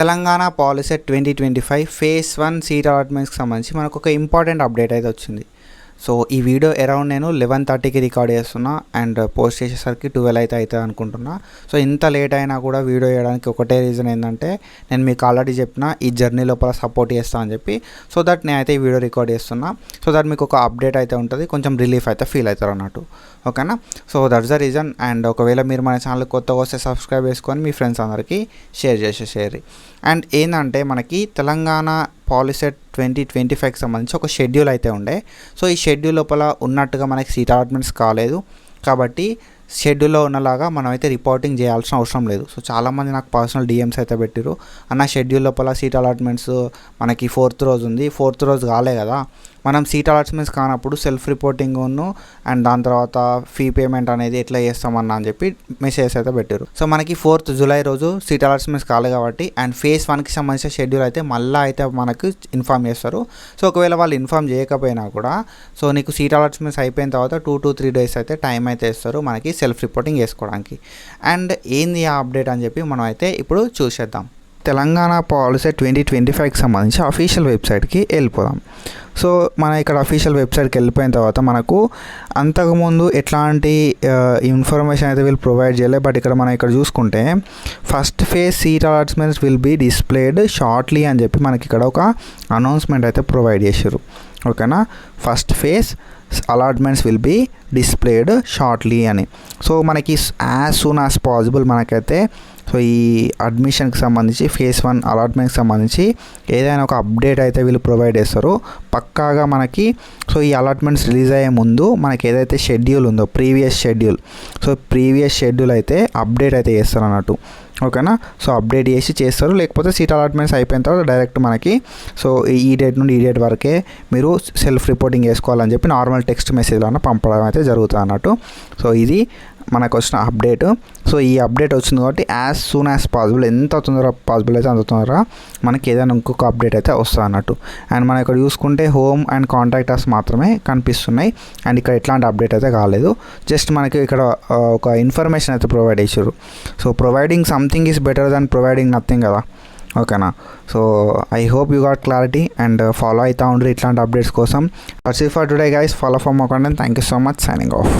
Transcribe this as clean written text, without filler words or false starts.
Telangana POLYCET 2025 phase 1 seat అలాట్మెంట్స్కి సంబంధించి మనకు ఒక ఇంపార్టెంట్ అప్డేట్ అయితే వచ్చింది. సో ఈ వీడియో అరౌండ్ నేను 11:30కి రికార్డ్ చేస్తున్నా అండ్ పోస్ట్ చేసేసరికి 12 అయితే అవుతుంది అనుకుంటున్నా. సో ఇంత లేట్ అయినా కూడా వీడియో చేయడానికి ఒకటే రీజన్ ఏంటంటే నేను మీకు ఆల్రెడీ చెప్పిన ఈ జర్నీ లోపల సపోర్ట్ చేస్తా అని చెప్పి, సో దట్ నేనైతే ఈ వీడియో రికార్డ్ చేస్తున్నా. సో దట్ మీకు ఒక అప్డేట్ అయితే ఉంటుంది, కొంచెం రిలీఫ్ అయితే ఫీల్ అవుతారు అన్నట్టు. ఓకేనా? So that's the reason. And ఒకవేళ మీరు మన ఛానల్ కొత్తగా వస్తే సబ్స్క్రైబ్ చేసుకొని మీ ఫ్రెండ్స్ అందరికీ షేర్ చేసేసేయాలి. అండ్ ఏంటంటే మనకి తెలంగాణ పాలిసెట్ 2025కి సంబంధించి ఒక షెడ్యూల్ అయితే ఉండే. సో ఈ షెడ్యూల్ లోపల ఉన్నట్టుగా మనకి సీట్ అలాట్మెంట్స్ కాలేదు కాబట్టి షెడ్యూల్లో ఉన్నలాగా మనం అయితే రిపోర్టింగ్ చేయాల్సిన అవసరం లేదు. సో చాలామంది నాకు పర్సనల్ డిఎమ్స్ అయితే పెట్టిరు, అన్న షెడ్యూల్ లోపల సీట్ అలాట్మెంట్స్ మనకి 4th రోజు ఉంది, 4th రోజు కాలే కదా, మనం సీట్ అలాట్మెంట్స్ కానప్పుడు సెల్ఫ్ రిపోర్టింగ్ అండ్ దాని తర్వాత ఫీ పేమెంట్ అనేది ఎట్లా చేస్తామన్నా అని చెప్పి మెసేజెస్ అయితే పెట్టారు. సో మనకి 4th జూలై రోజు సీట్ అలాట్మెంట్స్ కాలే కాబట్టి అండ్ ఫేజ్ 1కి సంబంధించిన షెడ్యూల్ అయితే మళ్ళీ అయితే మనకు ఇన్ఫామ్ చేస్తారు. సో ఒకవేళ వాళ్ళు ఇన్ఫామ్ చేయకపోయినా కూడా సో నీకు సీట్ అలాట్మెంట్స్ అయిపోయిన తర్వాత 2 to 3 days అయితే టైం అయితే ఇస్తారు మనకి సెల్ఫ్ రిపోర్టింగ్ చేసుకోవడానికి. అండ్ ఏంది ఆ అప్డేట్ అని చెప్పి మనం అయితే ఇప్పుడు చూసేద్దాం. తెలంగాణ పాలిసెట్ 2025కి సంబంధించి అఫీషియల్ వెబ్సైట్కి వెళ్ళిపోదాం. సో మన ఇక్కడ అఫీషియల్ వెబ్సైట్కి వెళ్ళిపోయిన తర్వాత మనకు అంతకుముందు ఎట్లాంటి ఇన్ఫర్మేషన్ అయితే వీళ్ళు ప్రొవైడ్ చేయలేదు. బట్ ఇక్కడ మనం ఇక్కడ చూసుకుంటే first phase seat allotments will be displayed shortly అని చెప్పి మనకి ఇక్కడ ఒక అనౌన్స్మెంట్ అయితే ప్రొవైడ్ చేశారు. ఓకేనా? First phase allotments will be displayed shortly అని. సో మనకి యాజ్ సూన్ యాజ్ పాసిబుల్ మనకైతే సో ఈ అడ్మిషన్కి సంబంధించి ఫేజ్ 1 అలాట్మెంట్కి సంబంధించి ఏదైనా ఒక అప్డేట్ అయితే వీళ్ళు ప్రొవైడ్ చేస్తారు పక్కాగా మనకి. సో ఈ అలాట్మెంట్స్ రిలీజ్ అయ్యే ముందు మనకి ఏదైతే షెడ్యూల్ ఉందో ప్రీవియస్ షెడ్యూల్ అయితే అప్డేట్ అయితే చేస్తారు అన్నట్టు. ఓకేనా? సో అప్డేట్ చేస్తారు, లేకపోతే సీట్ అలాట్మెంట్స్ అయిపోయిన తర్వాత డైరెక్ట్ మనకి సో ఈ డేట్ నుండి ఈ డేట్ వరకే మీరు సెల్ఫ్ రిపోర్టింగ్ చేసుకోవాలని చెప్పి నార్మల్ టెక్స్ట్ మెసేజ్లను పంపడం అయితే జరుగుతుంది అన్నట్టు. సో ఇది మనకు వచ్చిన అప్డేట్. సో ఈ అప్డేట్ వచ్చింది కాబట్టి యాజ్ సూన్ యాజ్ పాసిబుల్, ఎంత తొందరగా పాసిబుల్ అయితే అంత తొందరగా మనకి ఏదైనా ఇంకొక అప్డేట్ అయితే వస్తుంది అన్నట్టు. అండ్ మనం ఇక్కడ చూసుకుంటే హోమ్ అండ్ కాంటాక్టర్స్ మాత్రమే కనిపిస్తున్నాయి అండ్ ఇక్కడ ఎట్లాంటి అప్డేట్ అయితే కాలేదు. జస్ట్ మనకి ఇక్కడ ఒక ఇన్ఫర్మేషన్ అయితే ప్రొవైడ్ చేశారు. So providing something is better than providing nothing కదా. ఓకేనా? So I hope you got clarity and follow అవుతూ ఉండరు ఇట్లాంటి అప్డేట్స్ కోసం. That's it for today guys. Follow for more content. Thank you so much. Signing off.